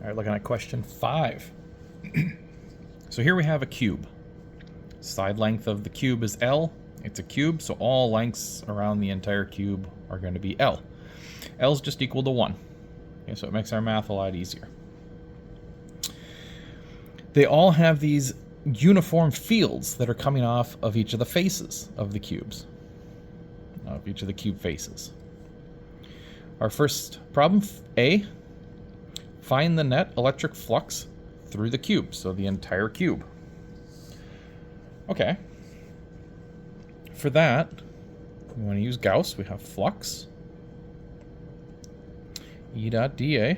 All right, looking at question 5. So here we have a cube. Side length of the cube is L. It's a cube, so all lengths around the entire cube are going to be L. L is just equal to 1. Okay, so it makes our math a lot easier. They all have these uniform fields that are coming off of each of the faces of the cubes, of each of the cube faces. Our first problem, A, find the net electric flux through the cube, so the entire cube. Okay. For that, we want to use Gauss. We have flux E dot dA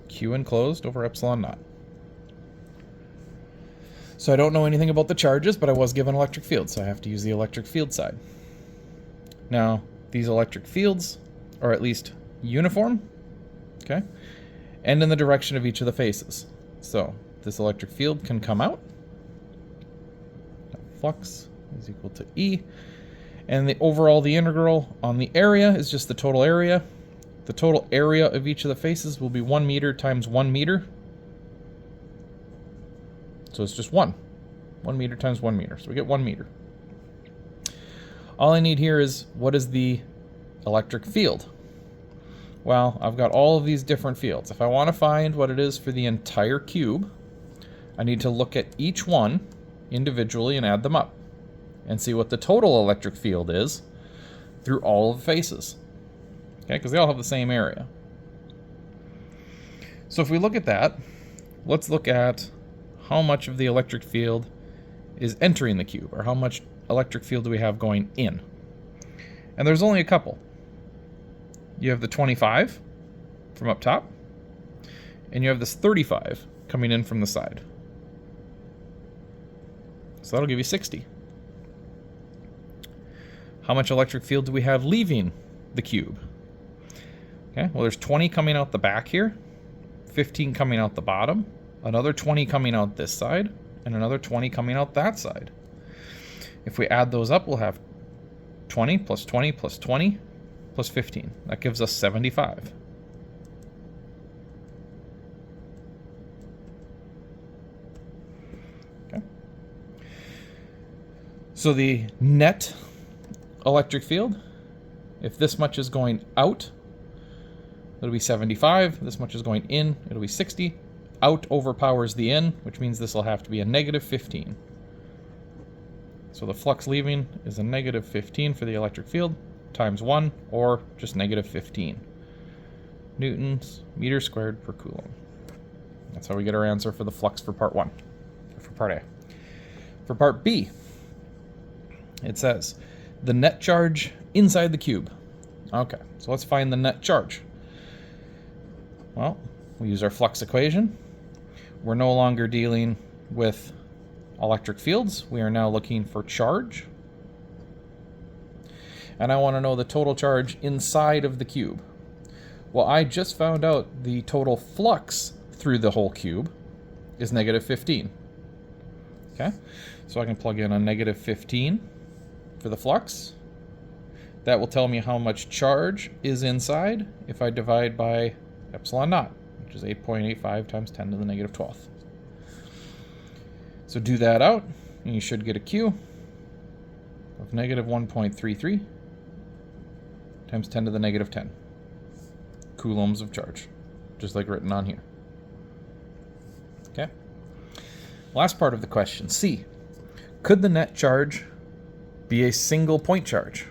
Q enclosed over epsilon naught. So I don't know anything about the charges, but I was given electric field, so I have to use the electric field side. Now, these electric fields are at least uniform, okay, and in the direction of each of the faces. So this electric field can come out. Flux is equal to E. And the integral on the area is just the total area. The total area of each of the faces will be 1 meter times 1 meter. So it's just 1. 1 meter times 1 meter. So we get 1 meter. All I need here is, what is the electric field? Well, I've got all of these different fields. If I want to find what it is for the entire cube, I need to look at each one individually and add them up and see what the total electric field is through all of the faces. Okay, because they all have the same area. So if we look at that, let's look at how much of the electric field is entering the cube, or how much electric field do we have going in. And there's only a couple. You have the 25 from up top, and you have this 35 coming in from the side. So that'll give you 60. How much electric field do we have leaving the cube? Okay, well, there's 20 coming out the back here, 15 coming out the bottom, another 20 coming out this side, and another 20 coming out that side. If we add those up, we'll have 20 plus 20 plus 20 plus 15. That gives us 75. Okay. So the net electric field, if this much is going out, it'll be 75. This much is going in, it'll be 60. Out overpowers the in, which means this will have to be a negative 15. So the flux leaving is a negative 15 for the electric field, times 1, or just negative 15 newtons meters squared per coulomb. That's how we get our answer for the flux for part 1, or for part A. For part B, it says the net charge inside the cube. Okay, so let's find the net charge. Well, we use our flux equation. We're no longer dealing with electric fields. We are now looking for charge. And I want to know the total charge inside of the cube. Well, I just found out the total flux through the whole cube is negative 15. Okay, so I can plug in a negative 15 for the flux. That will tell me how much charge is inside if I divide by epsilon naught, which is 8.85 times 10 to the negative 12th. So do that out, and you should get a Q of negative 1.33 times 10 to the negative 10 coulombs of charge, just like written on here. Okay. Last part of the question, C. Could the net charge be a single point charge?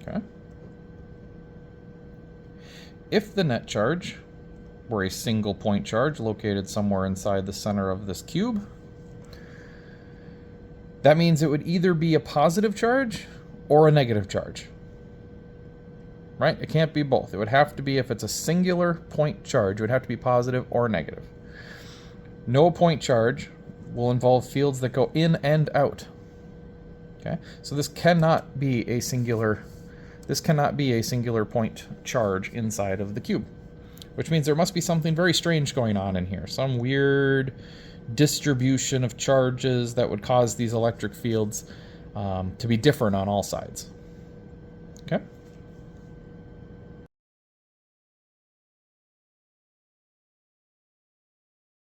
Okay. If the net charge were a single point charge located somewhere inside the center of this cube, that means it would either be a positive charge or a negative charge. Right? It can't be both. It would have to be, if it's a singular point charge, it would have to be positive or negative. No point charge will involve fields that go in and out. Okay? So this cannot be a singular point charge inside of the cube, which means there must be something very strange going on in here. Some weird distribution of charges that would cause these electric fields to be different on all sides.